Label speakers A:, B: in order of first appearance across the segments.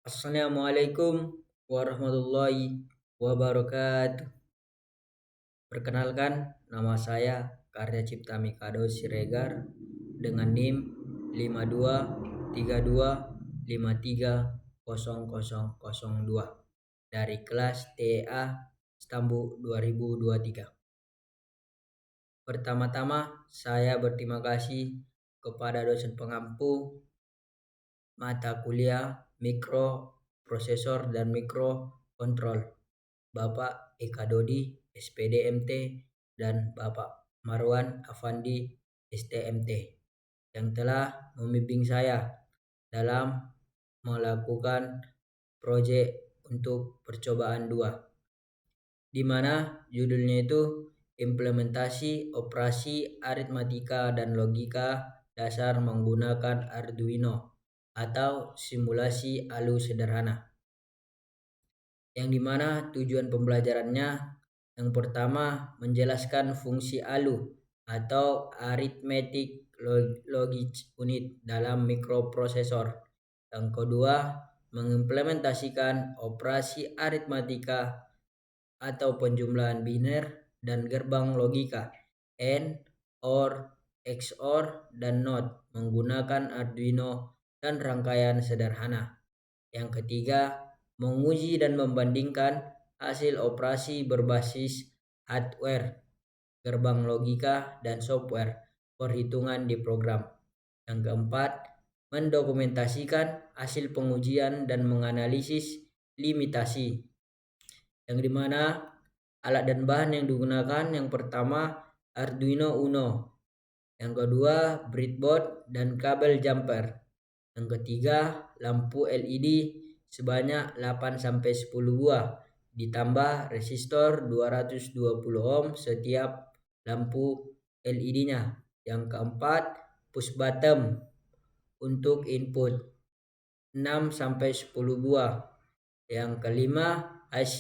A: Assalamualaikum warahmatullahi wabarakatuh. Perkenalkan, nama saya Karya Cipta Mikado Siregar dengan NIM 5232530002 dari kelas TEA Stambu 2023. Pertama-tama, saya berterima kasih kepada dosen pengampu mata kuliah mikroprosesor dan mikrokontrol, Bapak Eka Dodi, SPD MT, dan Bapak Marwan Afandi, STMT, yang telah membimbing saya dalam melakukan proyek untuk percobaan 2, di mana judulnya itu implementasi operasi aritmatika dan logika dasar menggunakan Arduino atau simulasi ALU sederhana. Yang dimana tujuan pembelajarannya yang pertama menjelaskan fungsi ALU atau Arithmetic Logic Unit dalam mikroprosesor. Yang kedua, mengimplementasikan operasi aritmatika atau penjumlahan biner dan gerbang logika AND, OR, XOR, dan NOT menggunakan Arduino dan rangkaian sederhana. Yang ketiga, menguji dan membandingkan hasil operasi berbasis hardware, gerbang logika, dan software perhitungan di program. Yang keempat, mendokumentasikan hasil pengujian dan menganalisis limitasi. Yang dimana alat dan bahan yang digunakan yang pertama Arduino Uno, yang kedua breadboard dan kabel jumper, yang ketiga lampu LED sebanyak 8-10 buah ditambah resistor 220 ohm setiap lampu LED-nya. Yang keempat push button untuk input 6-10 buah. Yang kelima IC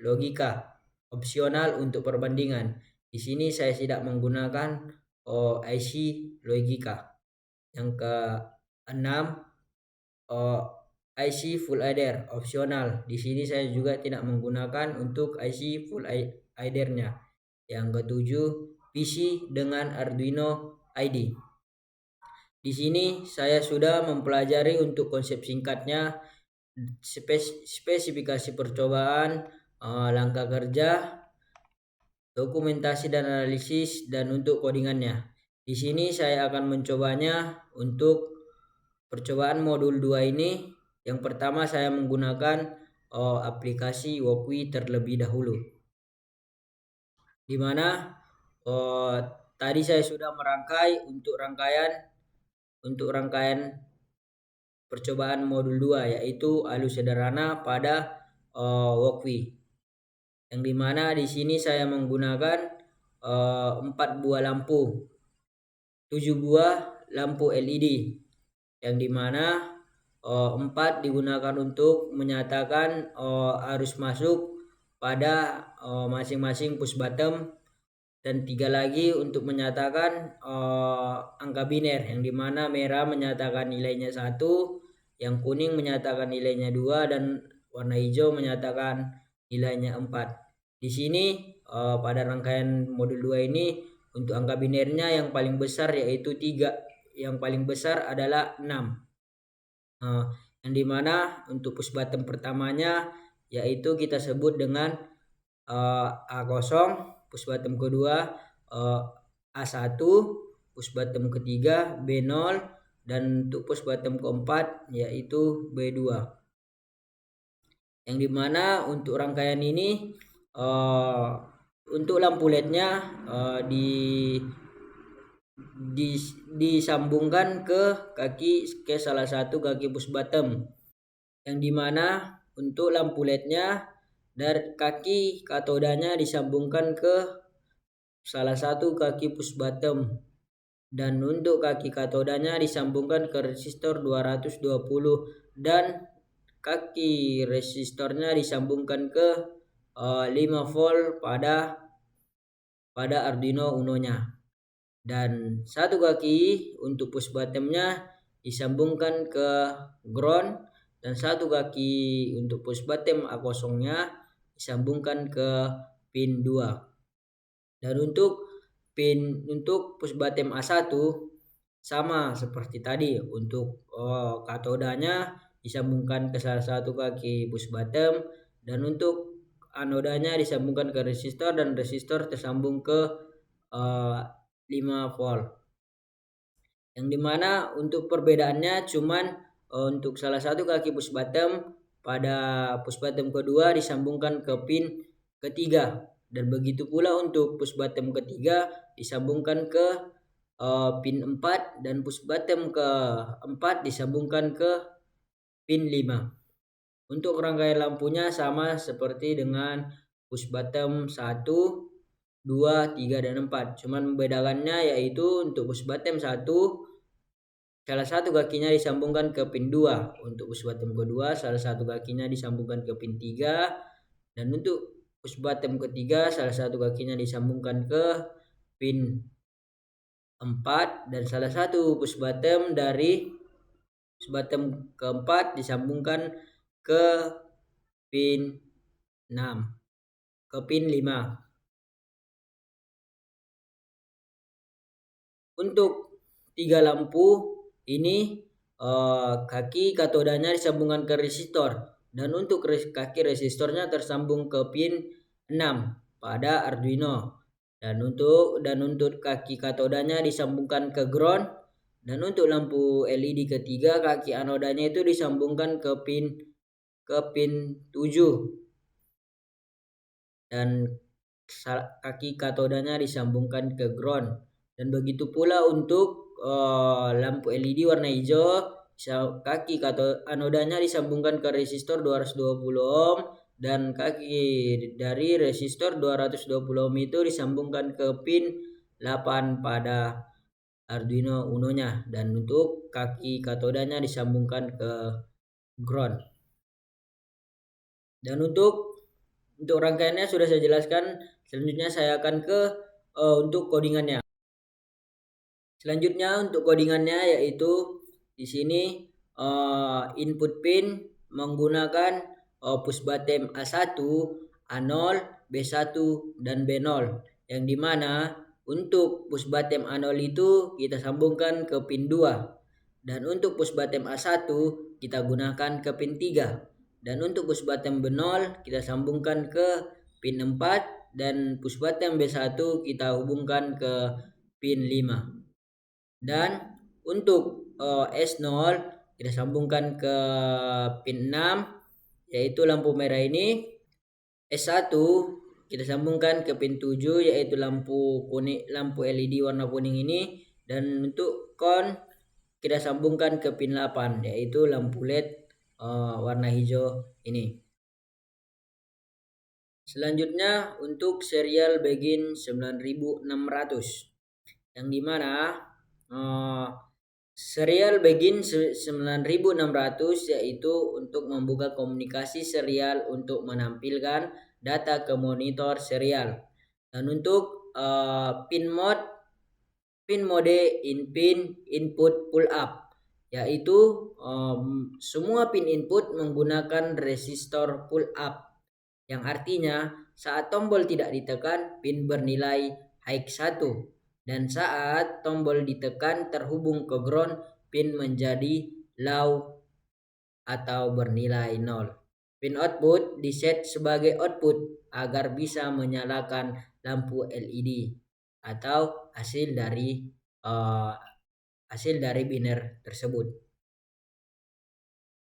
A: logika opsional untuk perbandingan. Di sini saya tidak menggunakan IC logika. Yang keenam IC full adder opsional. Di sini saya juga tidak menggunakan untuk IC full adder-nya. Yang ketujuh PC dengan Arduino ID. Di sini saya sudah mempelajari untuk konsep singkatnya, spesifikasi percobaan, langkah kerja, dokumentasi dan analisis, dan untuk codingannya. Di sini saya akan mencobanya untuk percobaan modul 2 ini. Yang pertama saya menggunakan aplikasi Wokwi terlebih dahulu, di mana tadi saya sudah merangkai untuk rangkaian percobaan modul 2, yaitu ALU sederhana pada Wokwi. Yang dimana di sini saya menggunakan 4 buah lampu, 7 buah lampu LED, yang dimana 4 digunakan untuk menyatakan arus masuk pada masing-masing push button, dan 3 lagi untuk menyatakan angka biner, yang dimana merah menyatakan nilainya 1, yang kuning menyatakan nilainya 2, dan warna hijau menyatakan nilainya 4. Di sini pada rangkaian modul 2 ini untuk angka binernya yang paling besar yaitu 3, yang paling besar adalah 6. Yang dimana untuk push button pertamanya yaitu kita sebut dengan A0, push button kedua A1, push button ketiga B0, dan untuk push button keempat yaitu B2. Yang dimana untuk rangkaian ini untuk lampu LED-nya disambungkan ke salah satu kaki push button, yang dimana untuk lampu LED-nya dari kaki katodanya disambungkan ke salah satu kaki push button, dan untuk kaki katodanya disambungkan ke resistor 220, dan kaki resistornya disambungkan ke 5 volt pada Arduino Uno-nya, dan satu kaki untuk push button-nya disambungkan ke ground dan satu kaki untuk push button A0-nya disambungkan ke pin 2. Dan untuk push button A1 sama seperti tadi, untuk katodanya disambungkan ke salah satu kaki push button, dan untuk anodanya disambungkan ke resistor, dan resistor tersambung ke 5 volt. Yang dimana untuk perbedaannya cuman untuk salah satu kaki push button pada push button kedua disambungkan ke pin ketiga, dan begitu pula untuk push button ketiga disambungkan ke pin 4, dan push button keempat disambungkan ke pin 5. Untuk rangkaian lampunya sama seperti dengan push button 1, 2, 3, dan 4. Cuman membedakannya yaitu untuk push button 1 salah satu kakinya disambungkan ke pin 2. Untuk push button kedua salah satu kakinya disambungkan ke pin 3. Dan untuk push button ketiga salah satu kakinya disambungkan ke pin 4. Dan salah satu push button dari push button keempat disambungkan ke pin 6, ke pin 5. Untuk 3 lampu ini kaki katodanya disambungkan ke resistor, dan untuk kaki resistornya tersambung ke pin 6 pada Arduino, dan untuk kaki katodanya disambungkan ke ground, dan untuk lampu LED ketiga kaki anodanya itu disambungkan ke pin 7, dan kaki katodanya disambungkan ke ground. Dan begitu pula untuk lampu LED warna hijau, kaki anodanya disambungkan ke resistor 220 ohm, dan kaki dari resistor 220 ohm itu disambungkan ke pin 8 pada Arduino Uno-nya, dan untuk kaki katodanya disambungkan ke ground. Dan untuk rangkaiannya sudah saya jelaskan. Selanjutnya saya akan ke untuk codingannya. Selanjutnya untuk codingannya yaitu di sini input pin menggunakan push button A1, A0, B1, dan B0. Yang dimana untuk push button A0 itu kita sambungkan ke pin 2. Dan untuk push button A1 kita gunakan ke pin 3. Dan untuk push button B0 kita sambungkan ke pin 4. Dan push button B1 kita hubungkan ke pin 5. Dan untuk S0 kita sambungkan ke pin 6, yaitu lampu merah ini. S1 kita sambungkan ke pin 7, yaitu lampu LED warna kuning ini. Dan untuk con kita sambungkan ke pin 8, yaitu lampu LED warna hijau ini. Selanjutnya untuk serial begin 9600, yang dimana serial begin 9600 yaitu untuk membuka komunikasi serial untuk menampilkan data ke monitor serial. Dan untuk pin mode input pull up, yaitu semua pin input menggunakan resistor pull up, yang artinya saat tombol tidak ditekan pin bernilai high 1, dan saat tombol ditekan terhubung ke ground pin menjadi low atau bernilai 0. Pin output diset sebagai output agar bisa menyalakan lampu LED atau hasil dari biner tersebut.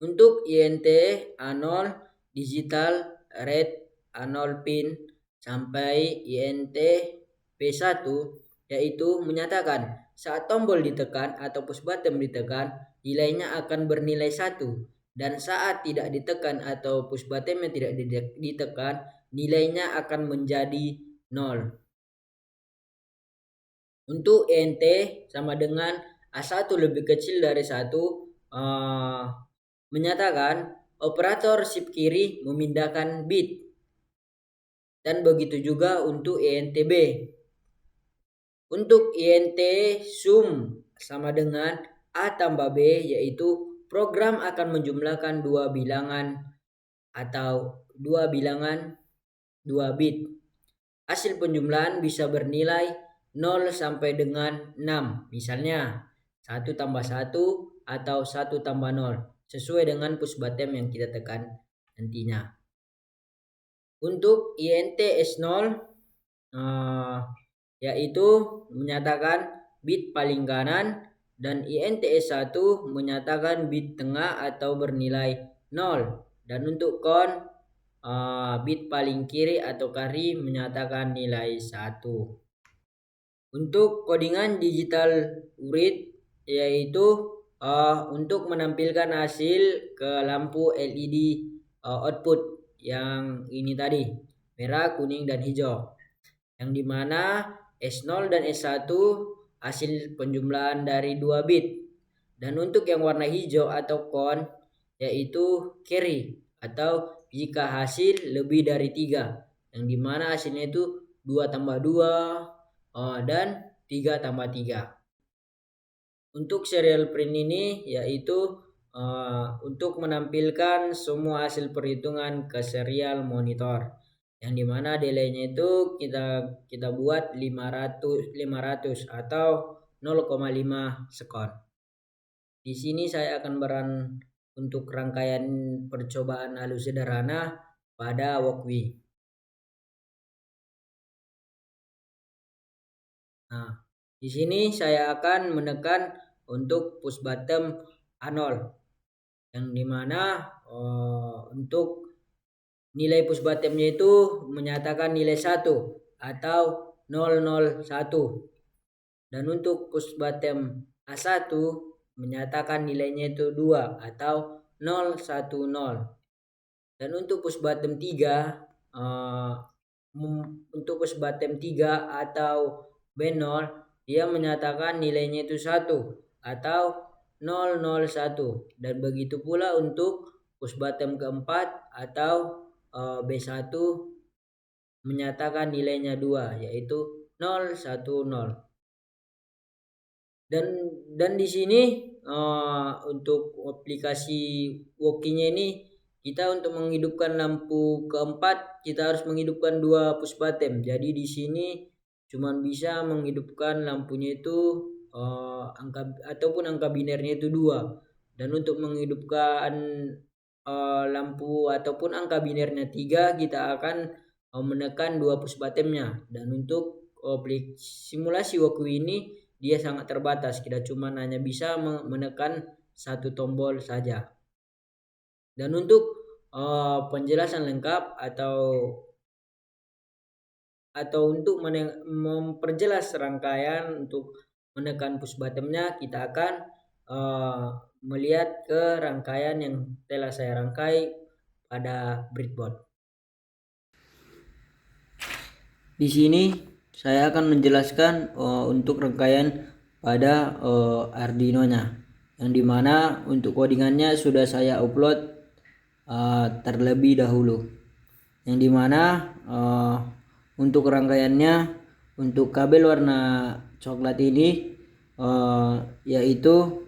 A: Untuk INT A0 digital red A0 pin sampai INT P1 yaitu menyatakan saat tombol ditekan atau push button ditekan nilainya akan bernilai 1, dan saat tidak ditekan atau push button yang tidak ditekan nilainya akan menjadi 0. Untuk ENT sama dengan A1 lebih kecil dari 1 menyatakan operator shift kiri memindahkan bit. Dan begitu juga untuk ENTB. Untuk INT sum sama dengan A tambah B, yaitu program akan menjumlahkan dua bilangan atau dua bilangan 2 bit. Hasil penjumlahan bisa bernilai 0 sampai dengan 6. Misalnya 1 tambah 1 atau 1 tambah 0. Sesuai dengan push button yang kita tekan nantinya. Untuk INT S0 yaitu menyatakan bit paling kanan, dan INT S1 menyatakan bit tengah atau bernilai 0. Dan untuk kon bit paling kiri atau carry menyatakan nilai 1. Untuk codingan digital URIT yaitu untuk menampilkan hasil ke lampu LED output yang ini tadi, merah, kuning, dan hijau. Yang dimana S0 dan S1 hasil penjumlahan dari 2 bit. Dan untuk yang warna hijau atau con yaitu carry atau jika hasil lebih dari 3, yang dimana hasilnya itu 2 tambah 2 dan 3 tambah 3. Untuk serial print ini yaitu untuk menampilkan semua hasil perhitungan ke serial monitor, yang dimana delaynya itu kita buat 500 atau 0,5 sekon. Di sini saya akan untuk rangkaian percobaan halus sederhana pada Walkwi. Nah, di sini saya akan menekan untuk push button A0, yang dimana untuk nilai push buttonnya itu menyatakan nilai 1 atau 001. Dan untuk push button A1 menyatakan nilainya itu 2 atau 010. Dan untuk push button 3 atau B0 dia menyatakan nilainya itu 1 atau 001. Dan begitu pula untuk push button keempat atau B1 menyatakan nilainya 2 yaitu 010. Dan di sini untuk aplikasi Walkwi-nya ini, kita untuk menghidupkan lampu keempat kita harus menghidupkan 2 push button. Jadi di sini cuman bisa menghidupkan lampunya itu angka binernya itu 2. Dan untuk menghidupkan lampu ataupun angka binernya 3 kita akan menekan 2 push button-nya. Dan untuk simulasi Walkwi ini dia sangat terbatas, kita cuma hanya bisa menekan 1 tombol saja. Dan untuk penjelasan lengkap atau untuk memperjelas rangkaian untuk menekan push button-nya, kita akan melihat ke rangkaian yang telah saya rangkai pada breadboard. Di sini saya akan menjelaskan untuk rangkaian pada Arduino-nya, yang dimana untuk codingannya sudah saya upload terlebih dahulu, yang dimana untuk rangkaiannya untuk kabel warna coklat ini yaitu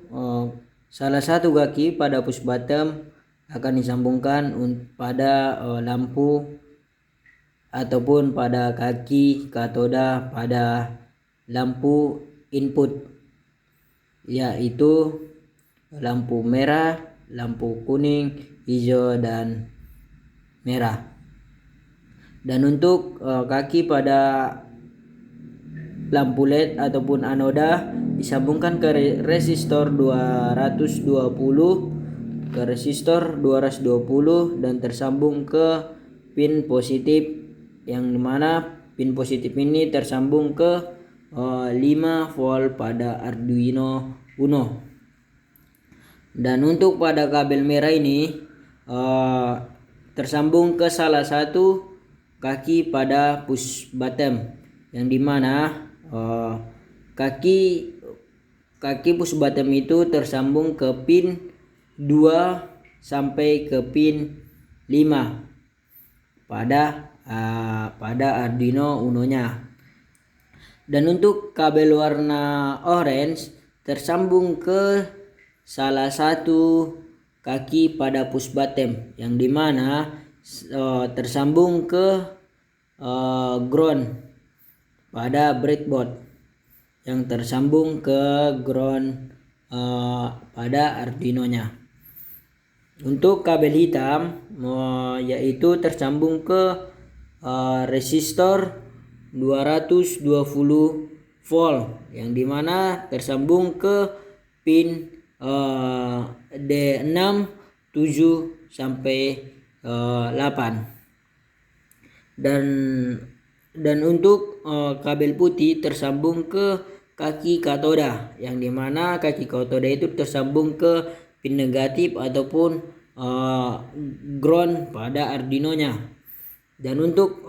A: salah satu kaki pada push button akan disambungkan pada lampu ataupun pada kaki katoda pada lampu input, yaitu lampu merah, lampu kuning, hijau, dan merah. Dan untuk kaki pada lampu LED ataupun anoda disambungkan ke resistor 220 ke resistor 220 dan tersambung ke pin positif, yang dimana pin positif ini tersambung ke 5 volt pada Arduino Uno. Dan untuk pada kabel merah ini tersambung ke salah satu kaki pada push button, yang dimana kaki push button itu tersambung ke pin 2 sampai ke pin 5 pada Arduino Uno-nya. Dan untuk kabel warna orange tersambung ke salah satu kaki pada push bottom yang dimana tersambung ke ground pada breadboard yang tersambung ke ground pada Arduino-nya. Untuk kabel hitam yaitu tersambung ke resistor 220 volt yang dimana tersambung ke pin D6, 7 sampai 8. Dan untuk kabel putih tersambung ke kaki katoda yang dimana kaki katoda itu tersambung ke pin negatif ataupun ground pada Arduino-nya. Dan untuk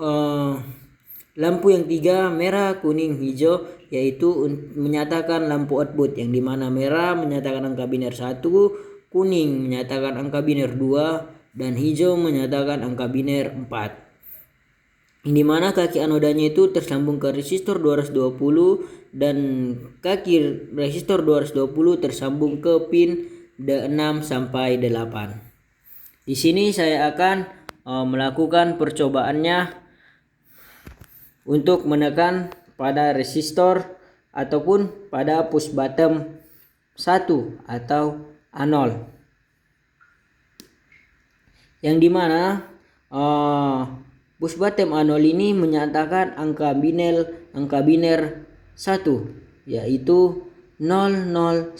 A: lampu yang 3 merah, kuning, hijau yaitu menyatakan lampu output yang dimana merah menyatakan angka biner 1, kuning menyatakan angka biner 2, dan hijau menyatakan angka biner 4. Yang dimana kaki anodanya itu tersambung ke resistor 220 dan kaki resistor 220 tersambung ke pin D6 sampai D8. Di sini saya akan melakukan percobaannya untuk menekan pada resistor ataupun pada push bottom 1 atau A0. Yang dimana push bottom A0 ini menyatakan angka biner 1 yaitu 001.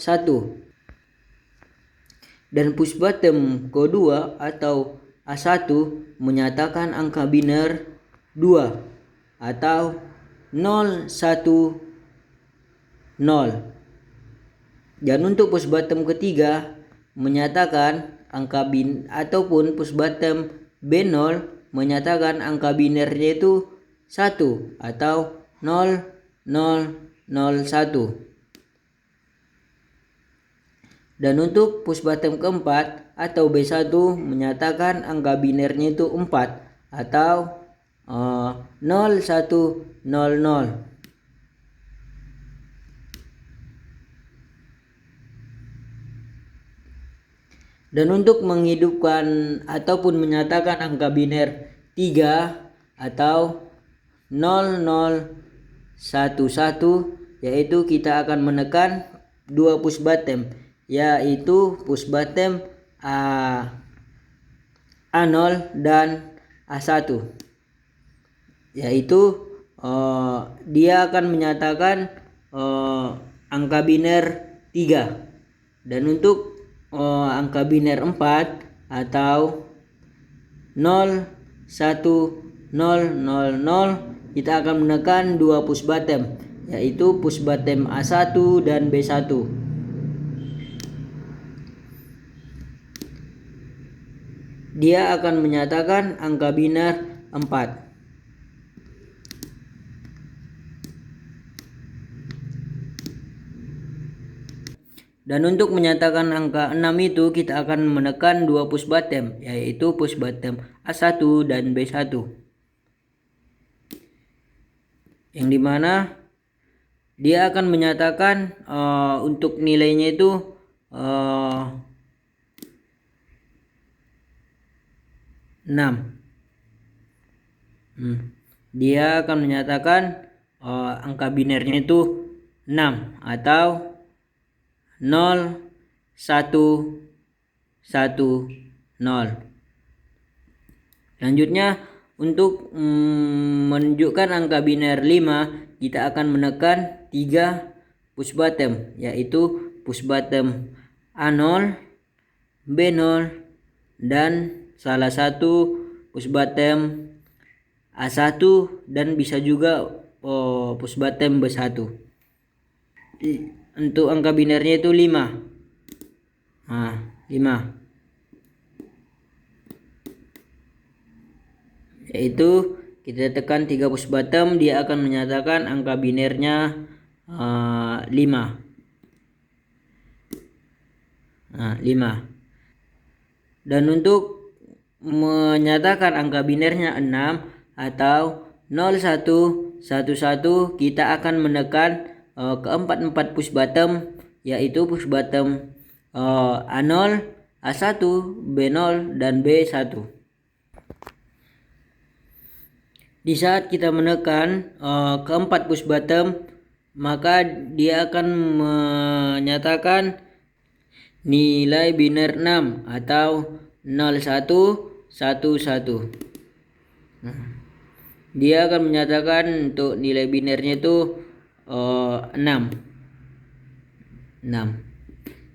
A: Dan push bottom kedua atau A1 menyatakan angka biner 2 atau 010. Dan untuk push bottom ketiga menyatakan angka ataupun push bottom B0 menyatakan angka binernya itu 1 atau 0001. Dan untuk push bottom keempat atau B1 menyatakan angka binernya itu 4 atau 0100. Dan untuk menghidupkan ataupun menyatakan angka biner 3 atau 0011 yaitu kita akan menekan dua push bottom yaitu push bottom A0 dan A1 yaitu dia akan menyatakan angka biner 3. Dan untuk angka biner 4 atau 01000 kita akan menekan dua push bottom yaitu push bottom A1 dan B1. Dia akan menyatakan angka biner 4. Dan untuk menyatakan angka 6 itu kita akan menekan dua push bottom yaitu push bottom A1 dan B1. Yang dimana dia akan menyatakan untuk nilainya itu 6. Dia akan menyatakan angka binernya itu 6 atau 0110. Selanjutnya untuk menunjukkan angka biner 5 kita akan menekan 3 push bottom yaitu push bottom A0, B0 dan salah satu push bottom A1 dan bisa juga push bottom B1. Untuk angka binernya itu 5. 5. Yaitu kita tekan 3 push bottom dia akan menyatakan angka binernya 5. 5. Dan untuk menyatakan angka binernya 6 atau 0111 kita akan menekan keempat push bottom yaitu push bottom A0, A1, B0, dan B1. Di saat kita menekan keempat push button, maka dia akan menyatakan nilai biner 6 atau 0111. Dia akan menyatakan untuk nilai binernya itu 6.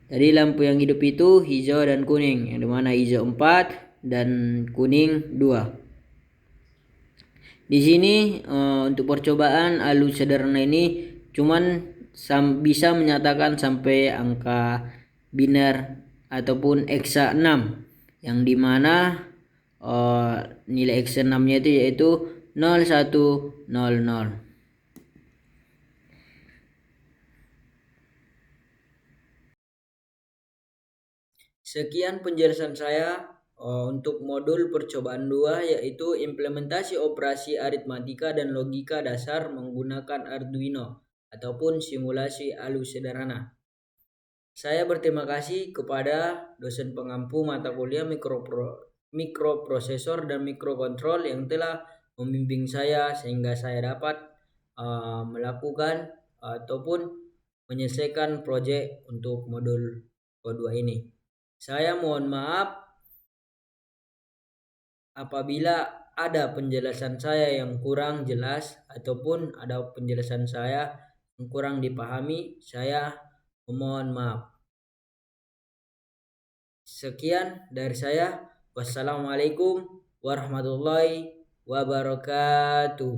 A: Jadi lampu yang hidup itu hijau dan kuning, yang dimana hijau 4 dan kuning 2. Di sini untuk percobaan alu sederhana ini cuman bisa menyatakan sampai angka biner ataupun eksa 6, yang dimana nilai eksa 6 nya itu yaitu 0100. Sekian penjelasan saya untuk modul percobaan 2, yaitu implementasi operasi aritmatika dan logika dasar menggunakan Arduino ataupun simulasi alu sederhana. Saya berterima kasih kepada dosen pengampu mata kuliah mikroprosesor dan mikrokontrol yang telah membimbing saya sehingga saya dapat melakukan ataupun menyelesaikan proyek untuk modul kedua ini. Saya mohon maaf apabila ada penjelasan saya yang kurang jelas ataupun ada penjelasan saya yang kurang dipahami, saya memohon maaf. Sekian dari saya. Wassalamualaikum warahmatullahi wabarakatuh.